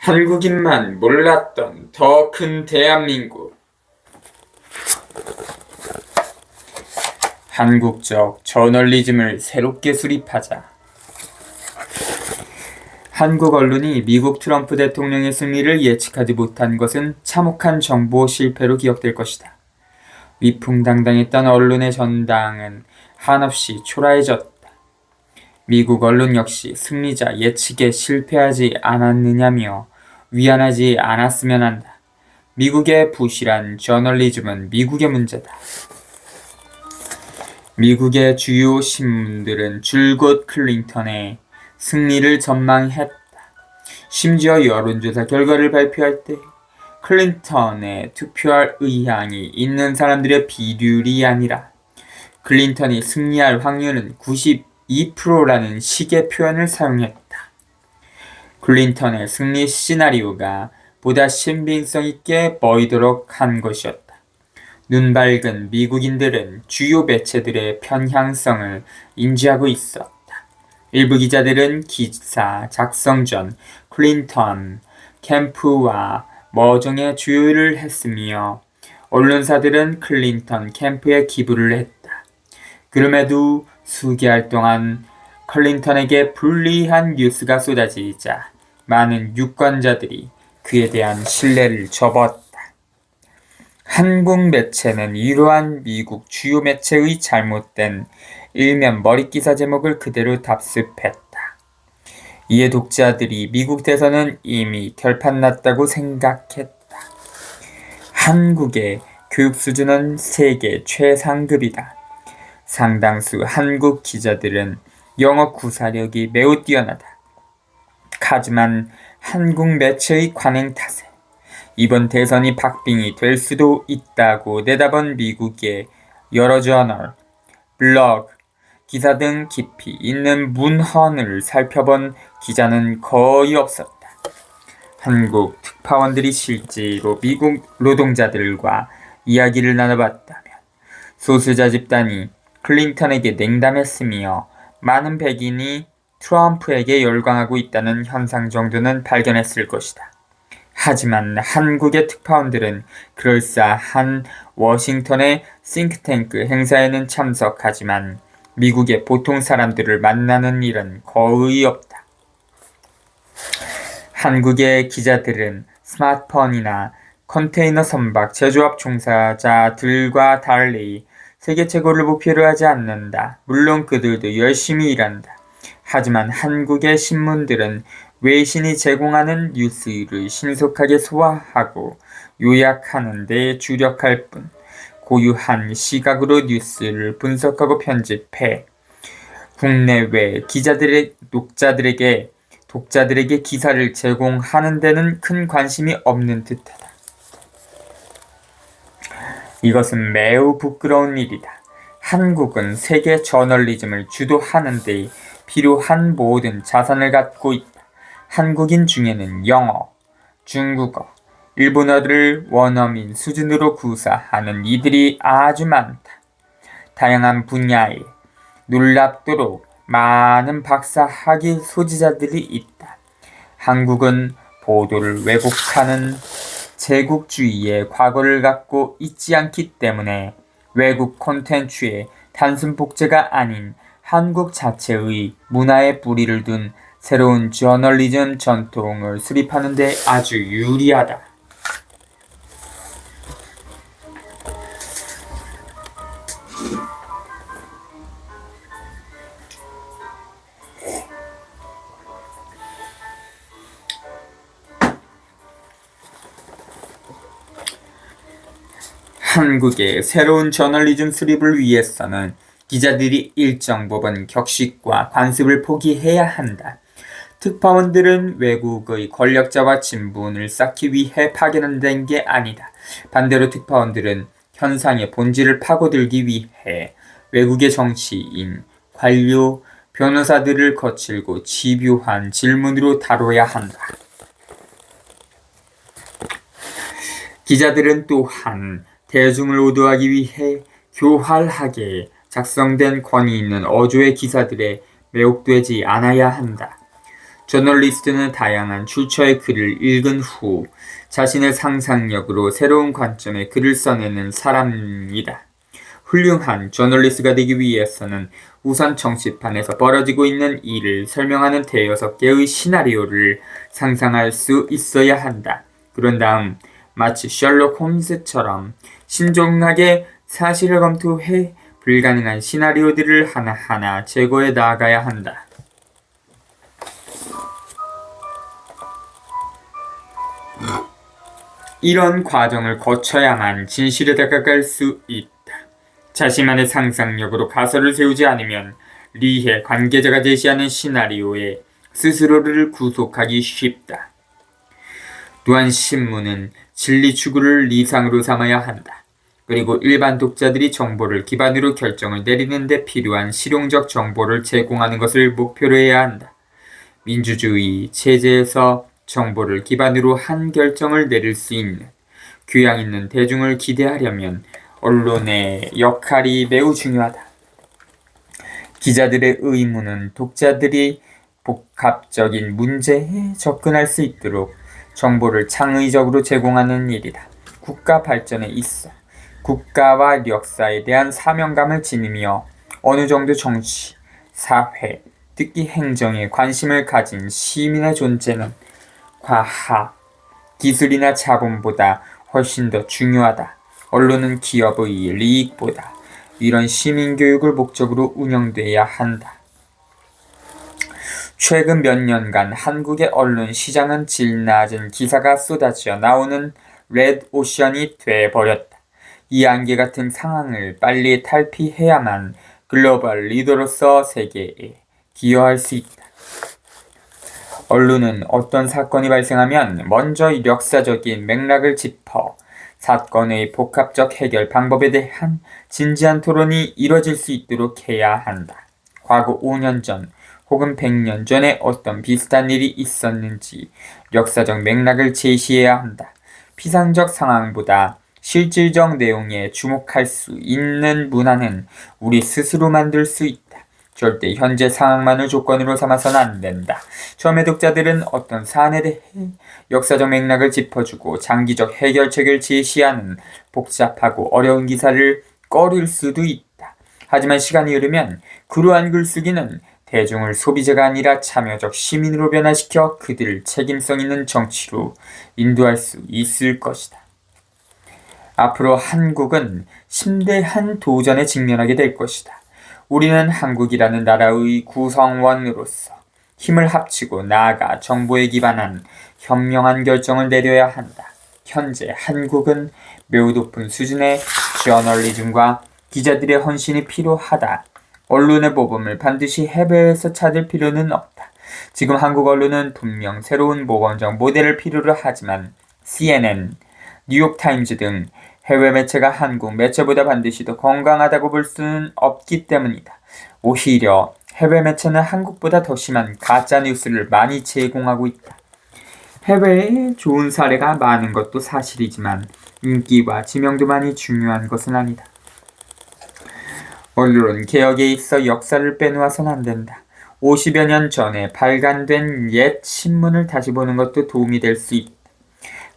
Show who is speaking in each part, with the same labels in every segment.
Speaker 1: 한국인만 몰랐던 더 큰 대한민국. 한국적 저널리즘을 새롭게 수립하자. 한국 언론이 미국 트럼프 대통령의 승리를 예측하지 못한 것은 참혹한 정보 실패로 기억될 것이다. 위풍당당했던 언론의 전당은 한없이 초라해졌다. 미국 언론 역시 승리자 예측에 실패하지 않았느냐며 위안하지 않았으면 한다. 미국의 부실한 저널리즘은 미국의 문제다. 미국의 주요 신문들은 줄곧 클린턴의 승리를 전망했다. 심지어 여론조사 결과를 발표할 때 클린턴에 투표할 의향이 있는 사람들의 비율이 아니라 클린턴이 승리할 확률은 92%라는 식의 표현을 사용했다. 클린턴의 승리 시나리오가 보다 신빙성 있게 보이도록 한 것이었다. 눈밝은 미국인들은 주요 매체들의 편향성을 인지하고 있었다. 일부 기자들은 기사 작성 전 클린턴 캠프와 모종의 주요를 했으며 언론사들은 클린턴 캠프에 기부를 했다. 그럼에도 수개월 동안 클린턴에게 불리한 뉴스가 쏟아지자 많은 유권자들이 그에 대한 신뢰를 접었다. 한국 매체는 이러한 미국 주요 매체의 잘못된 일면 머릿기사 제목을 그대로 답습했다. 이에 독자들이 미국 대선은 이미 결판났다고 생각했다. 한국의 교육 수준은 세계 최상급이다. 상당수 한국 기자들은 영어 구사력이 매우 뛰어나다. 하지만 한국 매체의 관행 탓에 이번 대선이 박빙이 될 수도 있다고 내다본 미국의 여러 저널, 블로그, 기사 등 깊이 있는 문헌을 살펴본 기자는 거의 없었다. 한국 특파원들이 실제로 미국 노동자들과 이야기를 나눠봤다면 소수자 집단이 클린턴에게 냉담했으며 많은 백인이 트럼프에게 열광하고 있다는 현상 정도는 발견했을 것이다. 하지만 한국의 특파원들은 그럴싸한 워싱턴의 싱크탱크 행사에는 참석하지만 미국의 보통 사람들을 만나는 일은 거의 없다. 한국의 기자들은 스마트폰이나 컨테이너 선박 제조업 종사자들과 달리 세계 최고를 목표로 하지 않는다. 물론 그들도 열심히 일한다. 하지만 한국의 신문들은 외신이 제공하는 뉴스를 신속하게 소화하고 요약하는 데 주력할 뿐 고유한 시각으로 뉴스를 분석하고 편집해 국내외 독자들에게 기사를 제공하는 데는 큰 관심이 없는 듯하다. 이것은 매우 부끄러운 일이다. 한국은 세계 저널리즘을 주도하는 데 필요한 모든 자산을 갖고 있다. 한국인 중에는 영어, 중국어, 일본어를 원어민 수준으로 구사하는 이들이 아주 많다. 다양한 분야에 놀랍도록 많은 박사 학위 소지자들이 있다. 한국은 보도를 왜곡하는 제국주의의 과거를 갖고 있지 않기 때문에 외국 콘텐츠의 단순 복제가 아닌 한국 자체의 문화에 뿌리를 둔 새로운 저널리즘 전통을 수립하는 데 아주 유리하다. 한국의 새로운 저널리즘 수립을 위해서는 기자들이 일정 부분 격식과 관습을 포기해야 한다. 특파원들은 외국의 권력자와 친분을 쌓기 위해 파견된 게 아니다. 반대로 특파원들은 현상의 본질을 파고들기 위해 외국의 정치인, 관료, 변호사들을 거칠고 집요한 질문으로 다뤄야 한다. 기자들은 또한 대중을 오도하기 위해 교활하게 작성된 권위 있는 어조의 기사들에 매혹되지 않아야 한다. 저널리스트는 다양한 출처의 글을 읽은 후 자신의 상상력으로 새로운 관점의 글을 써내는 사람입니다. 훌륭한 저널리스트가 되기 위해서는 우선 정치판에서 벌어지고 있는 일을 설명하는 대여섯 개의 시나리오를 상상할 수 있어야 한다. 그런 다음 마치 셜록 홈즈처럼 신중하게 사실을 검토해 불가능한 시나리오들을 하나하나 제거해 나가야 한다. 이런 과정을 거쳐야만 진실에 다가갈 수 있다. 자신만의 상상력으로 가설을 세우지 않으면 리해 관계자가 제시하는 시나리오에 스스로를 구속하기 쉽다. 또한 신문은 진리 추구를 리상으로 삼아야 한다. 그리고 일반 독자들이 정보를 기반으로 결정을 내리는 데 필요한 실용적 정보를 제공하는 것을 목표로 해야 한다. 민주주의 체제에서 정보를 기반으로 한 결정을 내릴 수 있는 교양 있는 대중을 기대하려면 언론의 역할이 매우 중요하다. 기자들의 의무는 독자들이 복합적인 문제에 접근할 수 있도록 정보를 창의적으로 제공하는 일이다. 국가 발전에 있어 국가와 역사에 대한 사명감을 지니며 어느 정도 정치, 사회, 특히 행정에 관심을 가진 시민의 존재는 과학, 기술이나 자본보다 훨씬 더 중요하다. 언론은 기업의 이익보다 이런 시민교육을 목적으로 운영돼야 한다. 최근 몇 년간 한국의 언론 시장은 질 낮은 기사가 쏟아져 나오는 레드오션이 돼버렸다. 이 안개 같은 상황을 빨리 탈피해야만 글로벌 리더로서 세계에 기여할 수 있다. 언론은 어떤 사건이 발생하면 먼저 역사적인 맥락을 짚어 사건의 복합적 해결 방법에 대한 진지한 토론이 이뤄질 수 있도록 해야 한다. 과거 5년 전 혹은 100년 전에 어떤 비슷한 일이 있었는지 역사적 맥락을 제시해야 한다. 피상적 상황보다 실질적 내용에 주목할 수 있는 문화는 우리 스스로 만들 수 있다. 절대 현재 상황만을 조건으로 삼아서는 안 된다. 처음에 독자들은 어떤 사안에 대해 역사적 맥락을 짚어주고 장기적 해결책을 제시하는 복잡하고 어려운 기사를 꺼릴 수도 있다. 하지만 시간이 흐르면 그러한 글쓰기는 대중을 소비자가 아니라 참여적 시민으로 변화시켜 그들을 책임성 있는 정치로 인도할 수 있을 것이다. 앞으로 한국은 심대한 도전에 직면하게 될 것이다. 우리는 한국이라는 나라의 구성원으로서 힘을 합치고 나아가 정보에 기반한 현명한 결정을 내려야 한다. 현재 한국은 매우 높은 수준의 저널리즘과 기자들의 헌신이 필요하다. 언론의 모범을 반드시 해외에서 찾을 필요는 없다. 지금 한국 언론은 분명 새로운 모범적 모델을 필요로 하지만 CNN, 뉴욕타임즈 등 해외 매체가 한국 매체보다 반드시 더 건강하다고 볼 수는 없기 때문이다. 오히려 해외 매체는 한국보다 더 심한 가짜 뉴스를 많이 제공하고 있다. 해외에 좋은 사례가 많은 것도 사실이지만 인기와 지명도만이 중요한 것은 아니다. 언론 개혁에 있어 역사를 빼놓아서는 안 된다. 50여 년 전에 발간된 옛 신문을 다시 보는 것도 도움이 될 수 있다.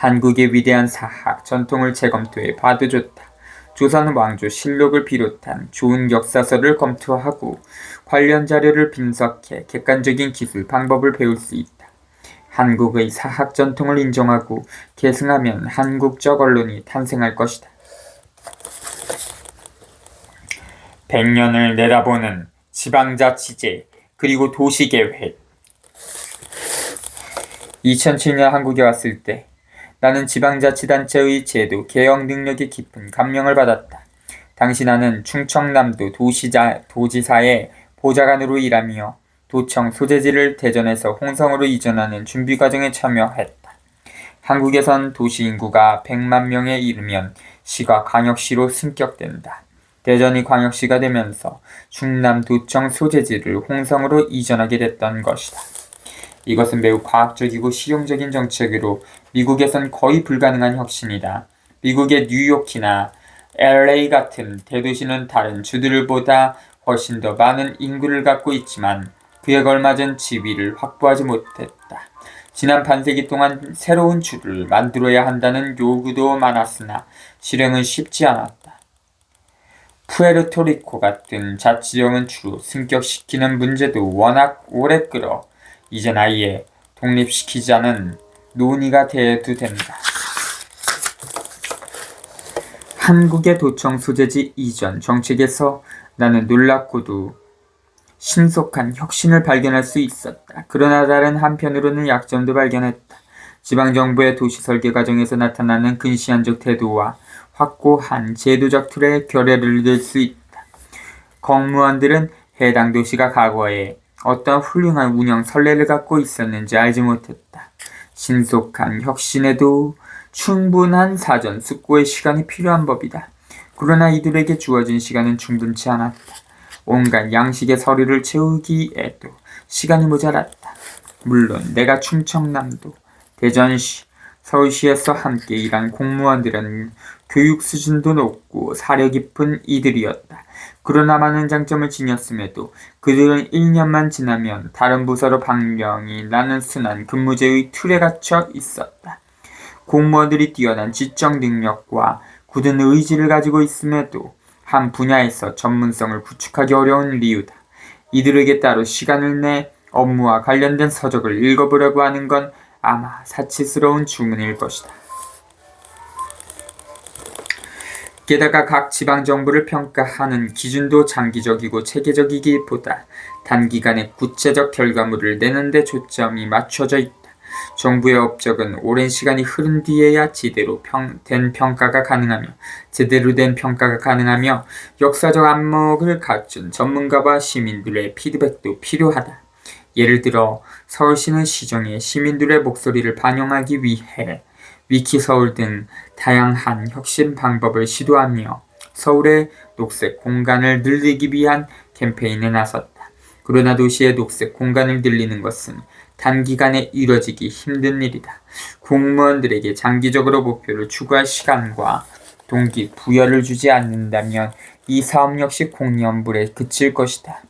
Speaker 1: 한국의 위대한 사학, 전통을 재검토해 봐도 좋다. 조선 왕조 실록을 비롯한 좋은 역사서를 검토하고 관련 자료를 분석해 객관적인 기술, 방법을 배울 수 있다. 한국의 사학 전통을 인정하고 계승하면 한국적 언론이 탄생할 것이다. 100년을 내다보는 지방자치제 그리고 도시계획. 2007년 한국에 왔을 때 나는 지방자치단체의 제도 개혁 능력이 깊은 감명을 받았다. 당시 나는 충청남도 도지사의 보좌관으로 일하며 도청 소재지를 대전에서 홍성으로 이전하는 준비 과정에 참여했다. 한국에선 도시 인구가 100만 명에 이르면 시가 광역시로 승격된다. 대전이 광역시가 되면서 충남 도청 소재지를 홍성으로 이전하게 됐던 것이다. 이것은 매우 과학적이고 실용적인 정책으로 미국에선 거의 불가능한 혁신이다. 미국의 뉴욕이나 LA 같은 대도시는 다른 주들보다 훨씬 더 많은 인구를 갖고 있지만 그에 걸맞은 지위를 확보하지 못했다. 지난 반세기 동안 새로운 주를 만들어야 한다는 요구도 많았으나 실행은 쉽지 않았다. 푸에르토리코 같은 자치령은 주로 승격시키는 문제도 워낙 오래 끌어 이젠 아예 독립시키자는 논의가 대두된다. 한국의 도청 소재지 이전 정책에서 나는 놀랍고도 신속한 혁신을 발견할 수 있었다. 그러나 다른 한편으로는 약점도 발견했다. 지방정부의 도시 설계 과정에서 나타나는 근시안적 태도와 확고한 제도적 틀에 결여를 낼 수 있다. 공무원들은 해당 도시가 과거에 어떤 훌륭한 운영 선례를 갖고 있었는지 알지 못했다. 신속한 혁신에도 충분한 사전 숙고의 시간이 필요한 법이다. 그러나 이들에게 주어진 시간은 충분치 않았다. 온갖 양식의 서류를 채우기에도 시간이 모자랐다. 물론 내가 충청남도, 대전시, 서울시에서 함께 일한 공무원들은 교육 수준도 높고 사려 깊은 이들이었다. 그러나 많은 장점을 지녔음에도 그들은 1년만 지나면 다른 부서로 방명이 나는 순환 근무제의 틀에 갇혀 있었다. 공무원들이 뛰어난 지적 능력과 굳은 의지를 가지고 있음에도 한 분야에서 전문성을 구축하기 어려운 이유다. 이들에게 따로 시간을 내 업무와 관련된 서적을 읽어보려고 하는 건 아마 사치스러운 주문일 것이다. 게다가 각 지방정부를 평가하는 기준도 장기적이고 체계적이기보다 단기간에 구체적 결과물을 내는 데 초점이 맞춰져 있다. 정부의 업적은 오랜 시간이 흐른 뒤에야 제대로 된 평가가 가능하며 역사적 안목을 갖춘 전문가와 시민들의 피드백도 필요하다. 예를 들어 서울시는 시정에 시민들의 목소리를 반영하기 위해 위키서울 등 다양한 혁신 방법을 시도하며 서울의 녹색 공간을 늘리기 위한 캠페인에 나섰다. 그러나 도시의 녹색 공간을 늘리는 것은 단기간에 이뤄지기 힘든 일이다. 공무원들에게 장기적으로 목표를 추구할 시간과 동기부여를 주지 않는다면 이 사업 역시 공연불에 그칠 것이다.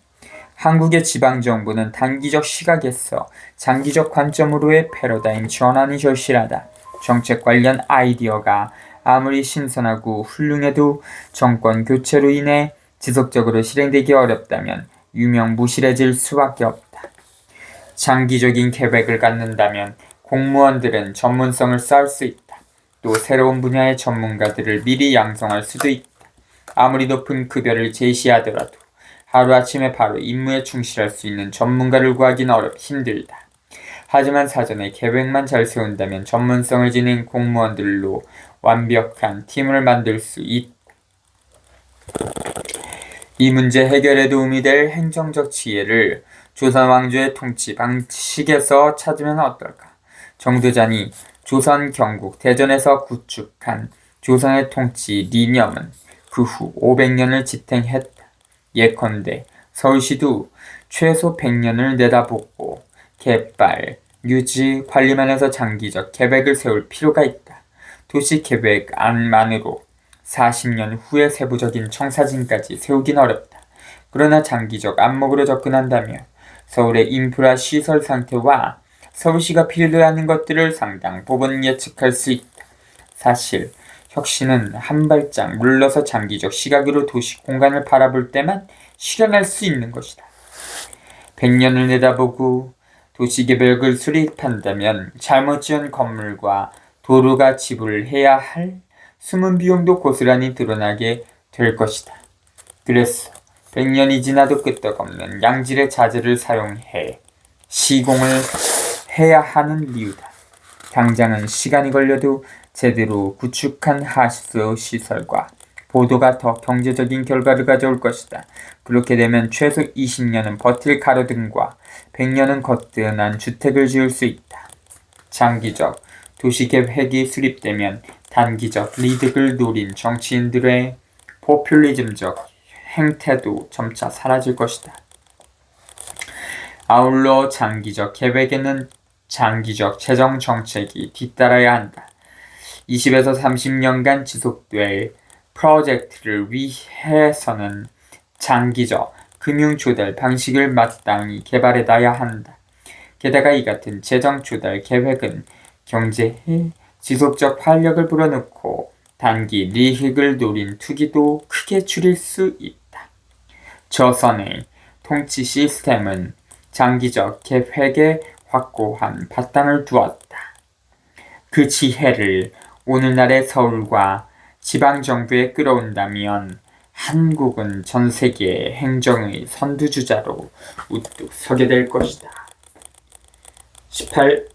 Speaker 1: 한국의 지방정부는 단기적 시각에서 장기적 관점으로의 패러다임 전환이 절실하다. 정책 관련 아이디어가 아무리 신선하고 훌륭해도 정권 교체로 인해 지속적으로 실행되기 어렵다면 유명무실해질 수밖에 없다. 장기적인 계획을 갖는다면 공무원들은 전문성을 쌓을 수 있다. 또 새로운 분야의 전문가들을 미리 양성할 수도 있다. 아무리 높은 급여를 제시하더라도 하루아침에 바로 임무에 충실할 수 있는 전문가를 구하기는 힘들다. 하지만 사전에 계획만 잘 세운다면 전문성을 지닌 공무원들로 완벽한 팀을 만들 수 있다. 이 문제 해결에 도움이 될 행정적 지혜를 조선 왕조의 통치 방식에서 찾으면 어떨까? 정도전이 조선 경국 대전에서 구축한 조선의 통치 리념은 그 후 500년을 지탱했다. 예컨대 서울시도 최소 100년을 내다보고 개발, 유지, 관리만해서 장기적 계획을 세울 필요가 있다. 도시계획안만으로 40년 후의 세부적인 청사진까지 세우긴 어렵다. 그러나 장기적 안목으로 접근한다면 서울의 인프라 시설 상태와 서울시가 필요하는 것들을 상당 부분 예측할 수 있다. 사실 혁신은 한 발짝 물러서 장기적 시각으로 도시 공간을 바라볼 때만 실현할 수 있는 것이다. 100년을 내다보고 도시계획을 수립한다면 잘못 지은 건물과 도로가 지불해야 할 숨은 비용도 고스란히 드러나게 될 것이다. 그래서 100년이 지나도 끄떡없는 양질의 자재를 사용해 시공을 해야 하는 이유다. 당장은 시간이 걸려도 제대로 구축한 하수 시설과 보도가 더 경제적인 결과를 가져올 것이다. 그렇게 되면 최소 20년은 버틸 가로등과 100년은 거뜬한 주택을 지을 수 있다. 장기적 도시계획이 수립되면 단기적 이득을 노린 정치인들의 포퓰리즘적 행태도 점차 사라질 것이다. 아울러 장기적 계획에는 장기적 재정 정책이 뒤따라야 한다. 20에서 30년간 지속될 프로젝트를 위해서는 장기적 금융 조달 방식을 마땅히 개발해놔야 한다. 게다가 이 같은 재정 조달 계획은 경제에 지속적 활력을 불어넣고 단기 이익을 노린 투기도 크게 줄일 수 있다. 조선의 통치 시스템은 장기적 계획에 확고한 바탕을 두었다. 그 지혜를 오늘날의 서울과 지방정부에 끌어온다면 한국은 전 세계 행정의 선두주자로 우뚝 서게 될 것이다. 18.